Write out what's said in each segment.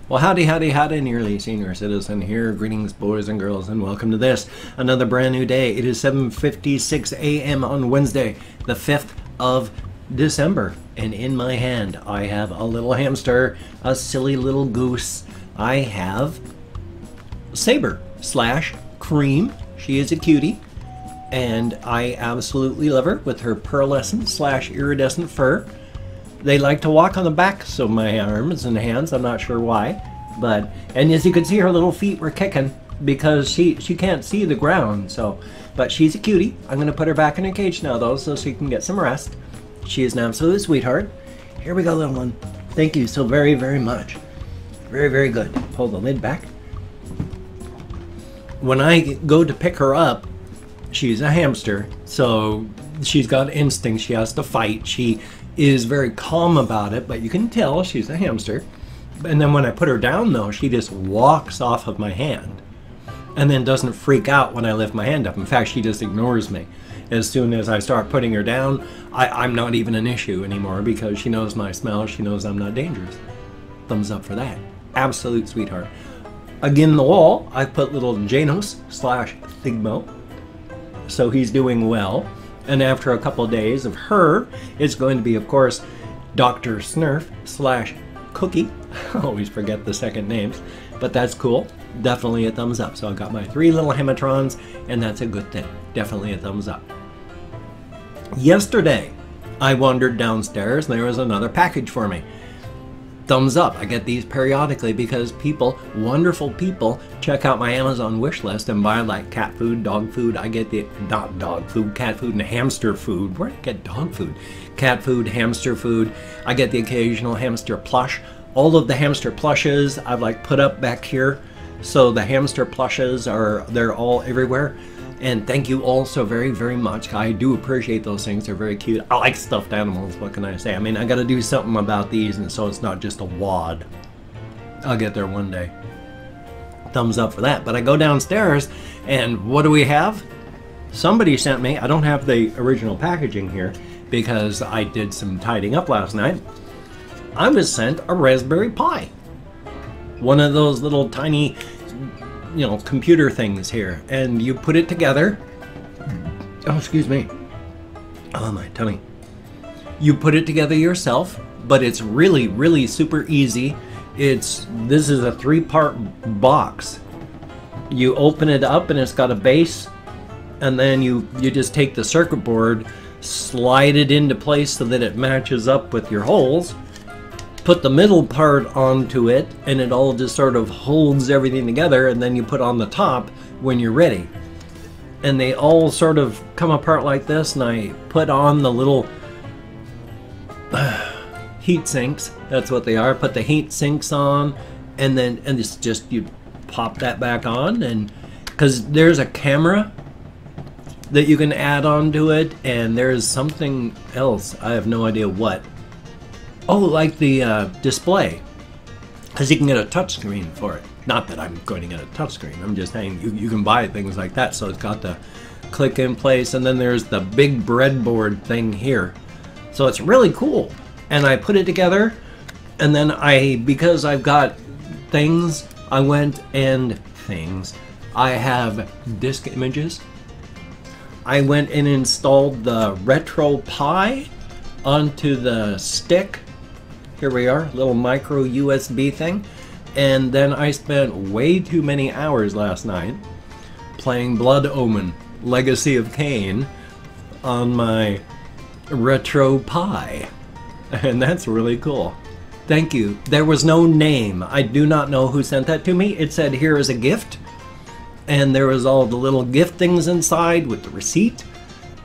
Well, howdy, howdy, howdy, nearly senior citizen here. Greetings, boys and girls, and welcome to this, another brand new day. It is 7:56 a.m. on Wednesday, the 5th of December, and in my hand I have a little hamster, a silly little goose. I have Saber slash Cream. She is a cutie, and I absolutely love her with her pearlescent slash iridescent fur. They like to walk on the backs of my arms and hands. I'm not sure why, and as you can see, her little feet were kicking because she can't see the ground. But she's a cutie. I'm gonna put her back in her cage now though, so she can get some rest. She is an absolute sweetheart. Here we go, little one. Thank you so very, very much. Very, very good. Pull the lid back. When I go to pick her up, she's a hamster, so she's got instincts. She has to fight. She is very calm about it, but you can tell she's a hamster. And then when I put her down though, she just walks off of my hand and then doesn't freak out when I lift my hand up. In fact, she just ignores me. As soon as I start putting her down, I'm not even an issue anymore because she knows my smell. She knows I'm not dangerous. Thumbs up for that. Absolute sweetheart. Again, the wall, I put little Janos slash Thigmo. So he's doing well. And after a couple of days of her, it's going to be, of course, Dr. Snurf slash Cookie. I always forget the second names, but that's cool. Definitely a thumbs up. So I got my 3 little Hematrons, and that's a good thing. Definitely a thumbs up. Yesterday, I wandered downstairs, and there was another package for me. Thumbs up. I get these periodically because people, wonderful people, check out my Amazon wish list and buy like cat food, dog food. I get the, not dog food, cat food and hamster food. Where did I get dog food? Cat food, hamster food. I get the occasional hamster plush. All of the hamster plushes I've like put up back here. So the hamster plushes they're all everywhere. And thank you all so very, very much. I do appreciate those things. They're very cute. I like stuffed animals. What can I say? I mean, I got to do something about these, and so it's not just a wad. I'll get there one day. Thumbs up for that. But I go downstairs, and what do we have? Somebody sent me, I don't have the original packaging here because I did some tidying up last night. I was sent a Raspberry Pi. One of those little tiny, you know, computer things here, and you put it together. Oh, excuse me. Oh, my tummy. You put it together yourself, but it's really, really super easy. This is a 3-part box. You open it up and it's got a base, and then you just take the circuit board, slide it into place so that it matches up with your holes, put the middle part onto it, and it all just sort of holds everything together, and then you put on the top when you're ready. And they all sort of come apart like this, and I put on the little heat sinks. That's what they are. Put the heat sinks on, and it's just, you pop that back on, and because there's a camera that you can add onto it, and there's something else, I have no idea what. Oh, like the display, because you can get a touchscreen for it. Not that I'm going to get a touchscreen. I'm just saying you can buy things like that. So it's got the click in place, and then there's the big breadboard thing here. So it's really cool. And I put it together, and then because I've got things, I went and I have disk images. I went and installed the Retro Pi onto the stick. Here we are, little micro USB thing. And then I spent way too many hours last night playing Blood Omen, Legacy of Kain on my Retro Pi. And that's really cool. Thank you. There was no name. I do not know who sent that to me. It said, here is a gift. And there was all the little gift things inside with the receipt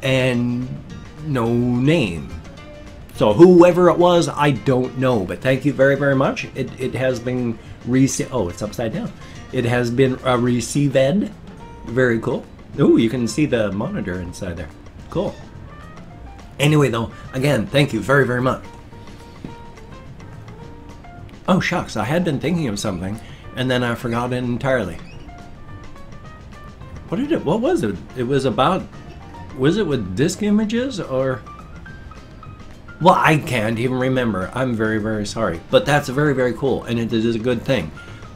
and no name. So whoever it was, I don't know, but thank you very, very much. It has been oh, it's upside down. It has been received. Very cool. Ooh, you can see the monitor inside there. Cool. Anyway, though, again, thank you very, very much. Oh, shucks, I had been thinking of something, and then I forgot it entirely. What was it? It was about, was it with disk images, or? Well, I can't even remember. I'm very, very sorry. But that's very, very cool, and it is a good thing.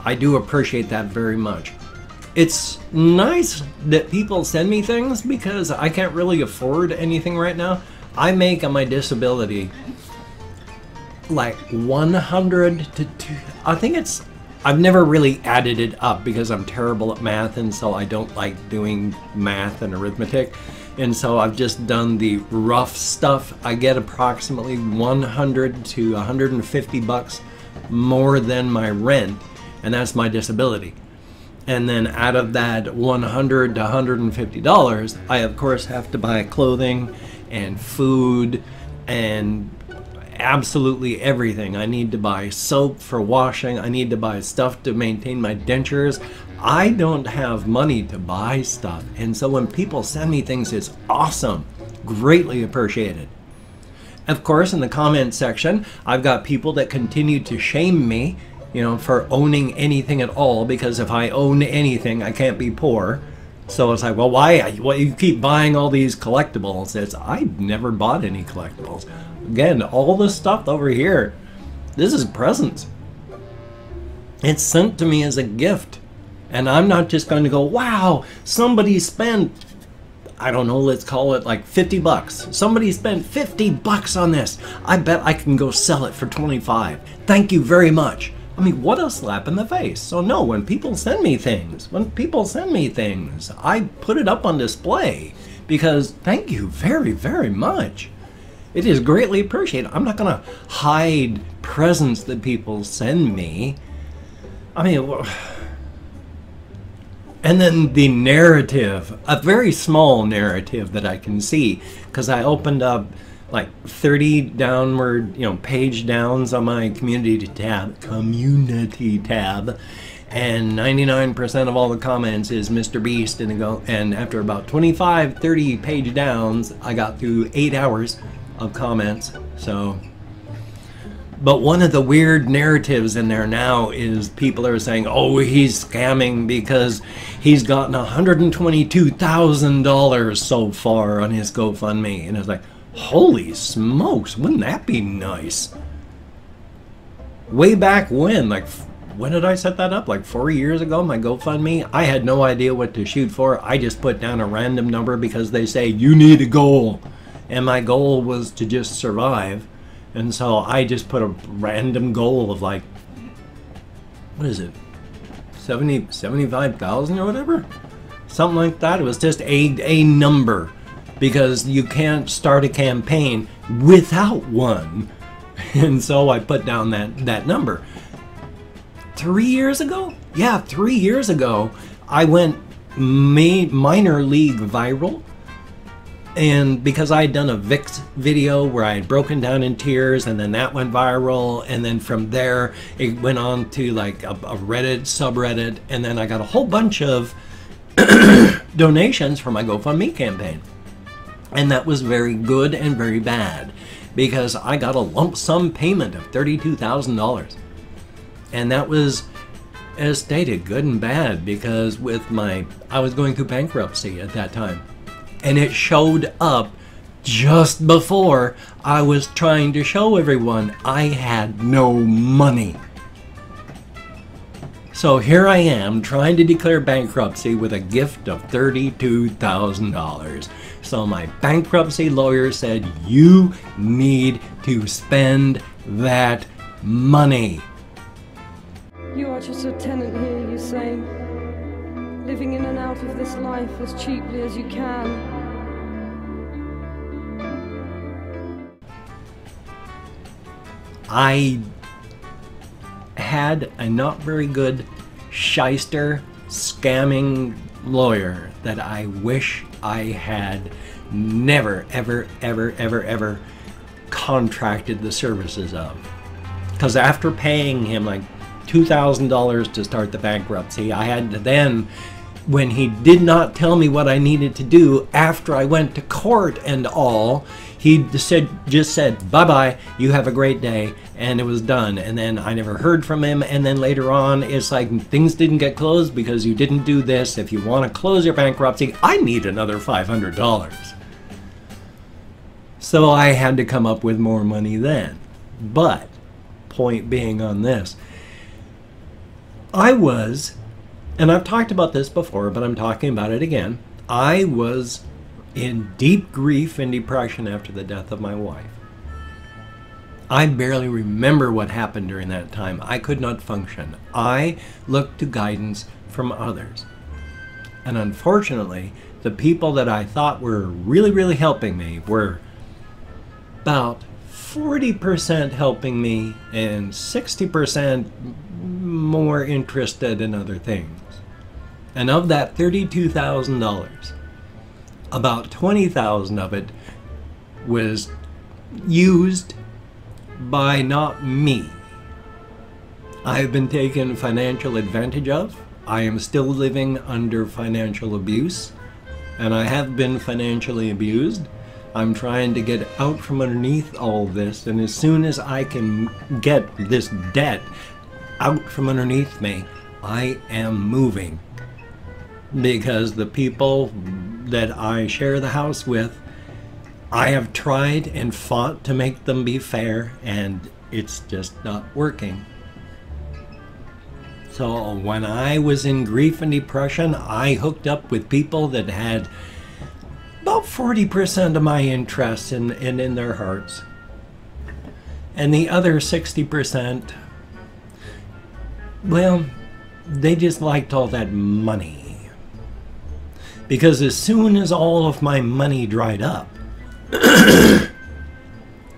I do appreciate that very much. It's nice that people send me things because I can't really afford anything right now. I make on my disability like 100 to 2. I think it's, I've never really added it up because I'm terrible at math, and so I don't like doing math and arithmetic. And so I've just done the rough stuff. I get approximately 100 to 150 bucks more than my rent, and that's my disability. And then out of that $100 to $150, I of course have to buy clothing and food and absolutely everything. I need to buy soap for washing. I need to buy stuff to maintain my dentures. I don't have money to buy stuff. And so when people send me things, it's awesome. Greatly appreciated. Of course, in the comment section, I've got people that continue to shame me, you know, for owning anything at all, because if I own anything, I can't be poor. So it's like, well, why you keep buying all these collectibles? It's, I never bought any collectibles. Again, all this stuff over here, this is presents. It's sent to me as a gift. And I'm not just going to go, wow, somebody spent, I don't know, let's call it like 50 bucks. Somebody spent 50 bucks on this. I bet I can go sell it for 25. Thank you very much. I mean, what a slap in the face. So no, when people send me things, I put it up on display because thank you very, very much. It is greatly appreciated. I'm not going to hide presents that people send me. I mean, and then the narrative, a very small narrative that I can see, because I opened up like 30 downward, page downs on my community tab, and 99% of all the comments is Mr. Beast, and after about 25, 30 page downs, I got through 8 hours of comments. So, but one of the weird narratives in there now is people are saying, oh, he's scamming because he's gotten $122,000 so far on his GoFundMe. And it's like, holy smokes, wouldn't that be nice? Way back when, like, when did I set that up? Like 4 years ago, my GoFundMe? I had no idea what to shoot for. I just put down a random number because they say, you need a goal. And my goal was to just survive. And so I just put a random goal of like, what is it? 75,000 or whatever? Something like that. It was just a number. Because you can't start a campaign without one. And so I put down that number. 3 years ago? Yeah, 3 years ago, I went minor league viral. And because I had done a VIX video where I had broken down in tears, and then that went viral, and then from there it went on to like a Reddit subreddit, and then I got a whole bunch of donations for my GoFundMe campaign. And that was very good and very bad, because I got a lump sum payment of $32,000. And that was, as stated, good and bad, because I was going through bankruptcy at that time. And it showed up just before I was trying to show everyone I had no money. So here I am trying to declare bankruptcy with a gift of $32,000. So my bankruptcy lawyer said, you need to spend that money. You are just a tenant here, you say, living in and out of this life as cheaply as you can. I had a not very good shyster, scamming lawyer that I wish I had never, ever, ever, ever, ever contracted the services of. Because after paying him like $2,000 to start the bankruptcy, I had to then, when he did not tell me what I needed to do after I went to court and all, he just said, bye-bye, you have a great day, and it was done. And then I never heard from him, and then later on, it's like, things didn't get closed because you didn't do this. If you want to close your bankruptcy, I need another $500. So I had to come up with more money then. But, point being on this, I was, and I've talked about this before, but I'm talking about it again, I was in deep grief and depression after the death of my wife. I barely remember what happened during that time. I could not function. I looked to guidance from others. And unfortunately, the people that I thought were really, really helping me were about 40% helping me and 60% more interested in other things. And of that $32,000, about $20,000 of it was used by not me. I have been taken financial advantage of. I am still living under financial abuse, and I have been financially abused. I'm trying to get out from underneath all this, and as soon as I can get this debt out from underneath me, I am moving. Because the people that I share the house with, I have tried and fought to make them be fair, and it's just not working. So when I was in grief and depression, I hooked up with people that had about 40% of my interests in their hearts. And the other 60%, well, they just liked all that money. Because as soon as all of my money dried up,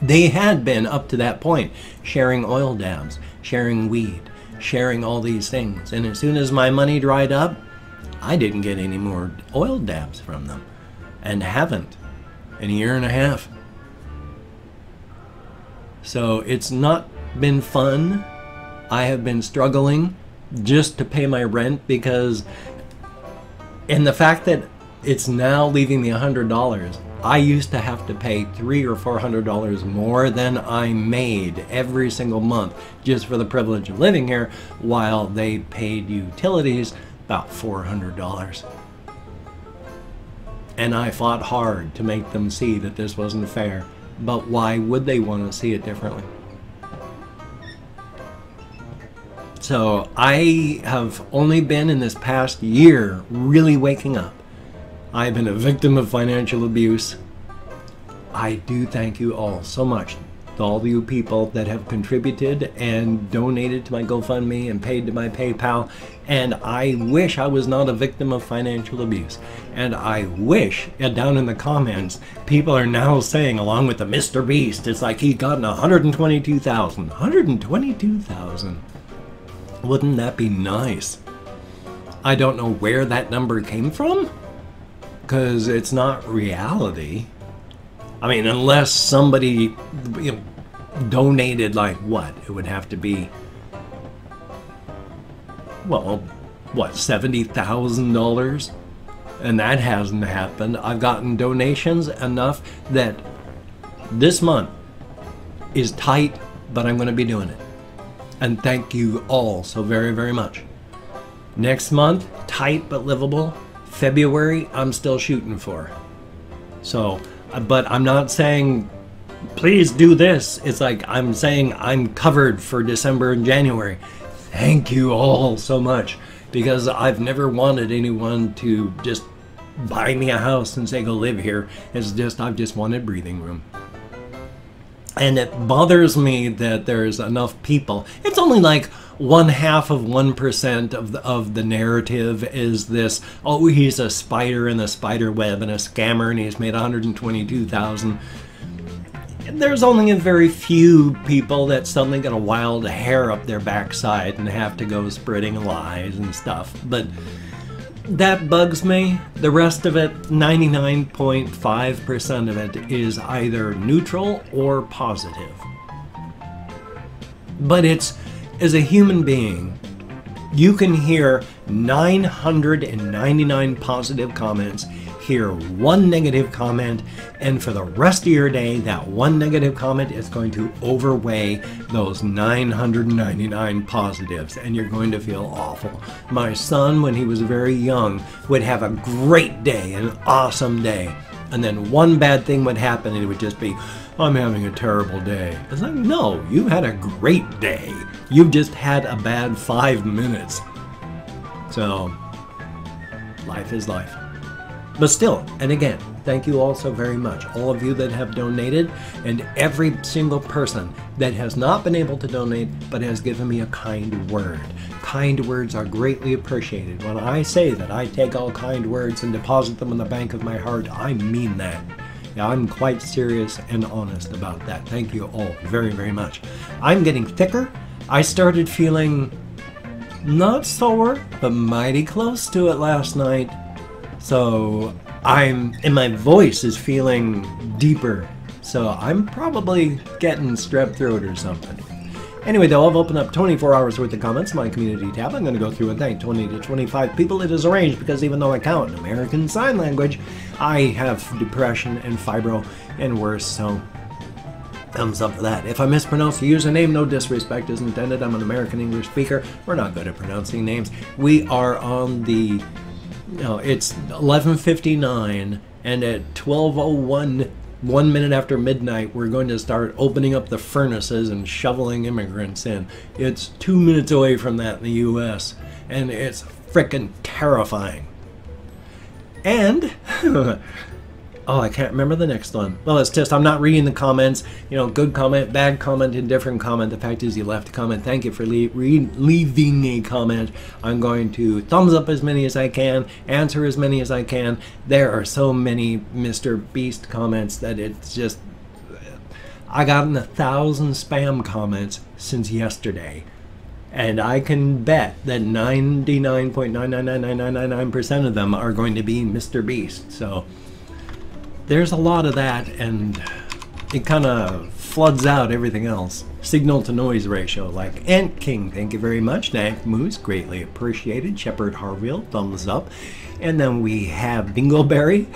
they had been, up to that point, sharing oil dabs, sharing weed, sharing all these things. And as soon as my money dried up, I didn't get any more oil dabs from them. And haven't in a year and a half. So it's not been fun. I have been struggling just to pay my rent because, and the fact that it's now leaving me $100, I used to have to pay $300 or $400 more than I made every single month just for the privilege of living here, while they paid utilities about $400. And I fought hard to make them see that this wasn't fair. But why would they want to see it differently? So I have only been in this past year really waking up. I've been a victim of financial abuse. I do thank you all so much, to all you people that have contributed and donated to my GoFundMe and paid to my PayPal. And I wish I was not a victim of financial abuse. And I wish, down in the comments, people are now saying, along with the Mr. Beast, it's like he's gotten 122,000. 122,000. Wouldn't that be nice? I don't know where that number came from, because it's not reality. I mean, unless somebody, you know, donated, like, what? It would have to be, well, what, $70,000? And that hasn't happened. I've gotten donations enough that this month is tight, but I'm going to be doing it. And thank you all so very, very much. Next month, tight but livable. February, I'm still shooting for. So, but I'm not saying, please do this. It's like I'm saying I'm covered for December and January. Thank you all so much, because I've never wanted anyone to just buy me a house and say, go live here. It's just, I've just wanted breathing room. And it bothers me that there's enough people. It's only like 0.5% of the narrative is this, oh, he's a spider in the spider web and a scammer and he's made 122,000. There's only a very few people that suddenly get a wild hair up their backside and have to go spreading lies and stuff. But that bugs me. The rest of it, 99.5% of it, is either neutral or positive. But it's, as a human being, you can hear 999 positive comments, hear one negative comment, and for the rest of your day, that one negative comment is going to overweigh those 999 positives, and you're going to feel awful. My son, when he was very young, would have a great day, an awesome day, And then one bad thing would happen and it would just be, I'm having a terrible day. It's like, no, you had a great day. You've just had a bad 5 minutes. So, life is life. But still, and again, thank you all so very much. All of you that have donated, and every single person that has not been able to donate, but has given me a kind word. Kind words are greatly appreciated. When I say that I take all kind words and deposit them in the bank of my heart, I mean that. Yeah, I'm quite serious and honest about that. Thank you all very, very much. I'm getting thicker. I started feeling not sore, but mighty close to it last night. So and my voice is feeling deeper. So I'm probably getting strep throat or something. Anyway, though, I've opened up 24 hours worth of comments in my community tab. I'm going to go through and thank 20 to 25 people it is arranged, because even though I count in American Sign Language, I have depression and fibro and worse, so thumbs up for that. If I mispronounce the username, no disrespect is intended. I'm an American English speaker. We're not good at pronouncing names. We are on the, it's 11:59, and at 12:01, 1 minute after midnight, we're going to start opening up the furnaces and shoveling immigrants in. It's 2 minutes away from that in the US, and it's frickin' terrifying. And, oh, I can't remember the next one. Well, it's just, I'm not reading the comments. Good comment, bad comment, indifferent comment. The fact is, you left a comment. Thank you for leaving a comment. I'm going to thumbs up as many as I can, answer as many as I can. There are so many Mr. Beast comments that it's just, I gotten 1,000 spam comments since yesterday. And I can bet that 99.9999999% of them are going to be Mr. Beast. So there's a lot of that, and it kind of floods out everything else. Signal to noise ratio, like Ant King, thank you very much. Nank Moose, greatly appreciated. Shepherd Harville, thumbs up. And then we have Dingleberry,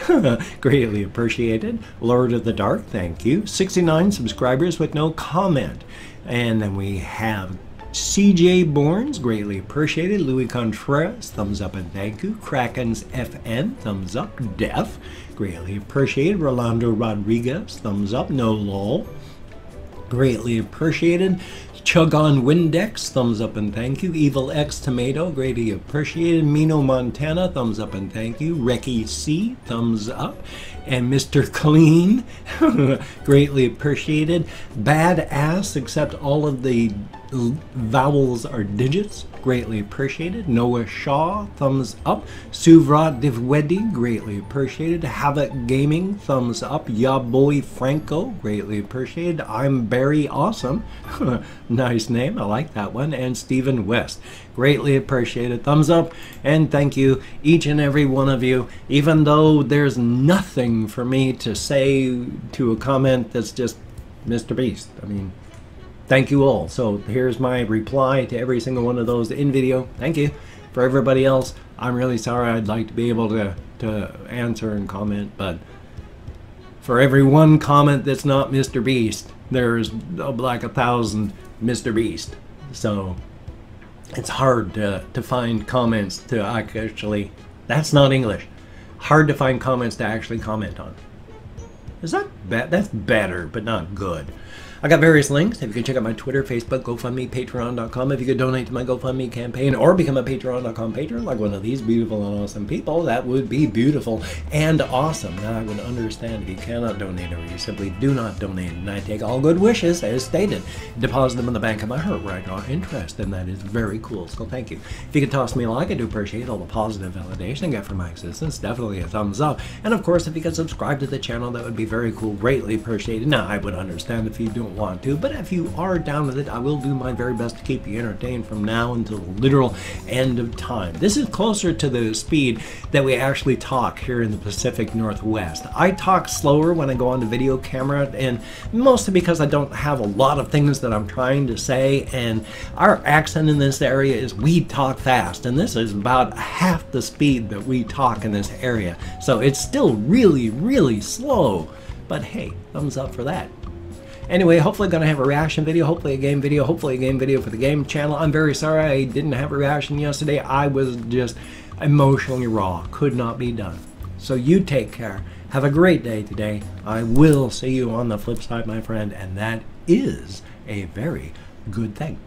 greatly appreciated. Lord of the Dark, thank you. 69 subscribers with no comment. And then we have CJ Bournes, greatly appreciated. Louis Contreras, thumbs up and thank you. Krakens FN, thumbs up. Def, greatly appreciated. Rolando Rodriguez, thumbs up. No lol, greatly appreciated. Chug on Windex, thumbs up and thank you. Evil X Tomato, greatly appreciated. Mino Montana, thumbs up and thank you. Recky C, thumbs up. And Mr. Clean, greatly appreciated. Badass, except all of the vowels are digits, greatly appreciated. Noah Shaw, thumbs up. Suvrat Divwedi, greatly appreciated. Havoc Gaming, thumbs up. Ya Boy Franco, greatly appreciated. I'm Barry Awesome, nice name, I like that one. And Stephen West, greatly appreciated. Thumbs up and thank you, each and every one of you. Even though there's nothing for me to say to a comment that's just Mr. Beast, I mean, thank you all. So here's my reply to every single one of those in video. Thank you. For everybody else, I'm really sorry. I'd like to be able to answer and comment, but for every one comment that's not Mr. Beast, there's like 1,000 Mr. Beast. So it's hard to find comments to actually, that's not English, hard to find comments to actually comment on. Is that bad? That's better, but not good. I got various links. If you could check out my Twitter, Facebook, GoFundMe, Patreon.com. If you could donate to my GoFundMe campaign or become a Patreon.com patron like one of these beautiful and awesome people, that would be beautiful and awesome. Now I would understand if you cannot donate or you simply do not donate, and I take all good wishes as stated, deposit them in the bank of my heart where I draw interest, and that is very cool. So thank you. If you could toss me a like, I do appreciate all the positive validation I get from my existence. Definitely a thumbs up. And of course, if you could subscribe to the channel, that would be very cool. Greatly appreciated. Now I would understand if you don't want to, but if you are down with it, I will do my very best to keep you entertained from now until the literal end of time. This is closer to the speed that we actually talk here in the Pacific Northwest. I talk slower when I go on the video camera, and mostly because I don't have a lot of things that I'm trying to say, and our accent in this area is we talk fast, and this is about half the speed that we talk in this area. So it's still really, really slow, but hey, thumbs up for that. Anyway, hopefully going to have a reaction video, hopefully a game video, hopefully a game video for the game channel. I'm very sorry I didn't have a reaction yesterday. I was just emotionally raw. Could not be done. So you take care, Have a great day today. I will see you on the flip side, my friend, and that is a very good thing.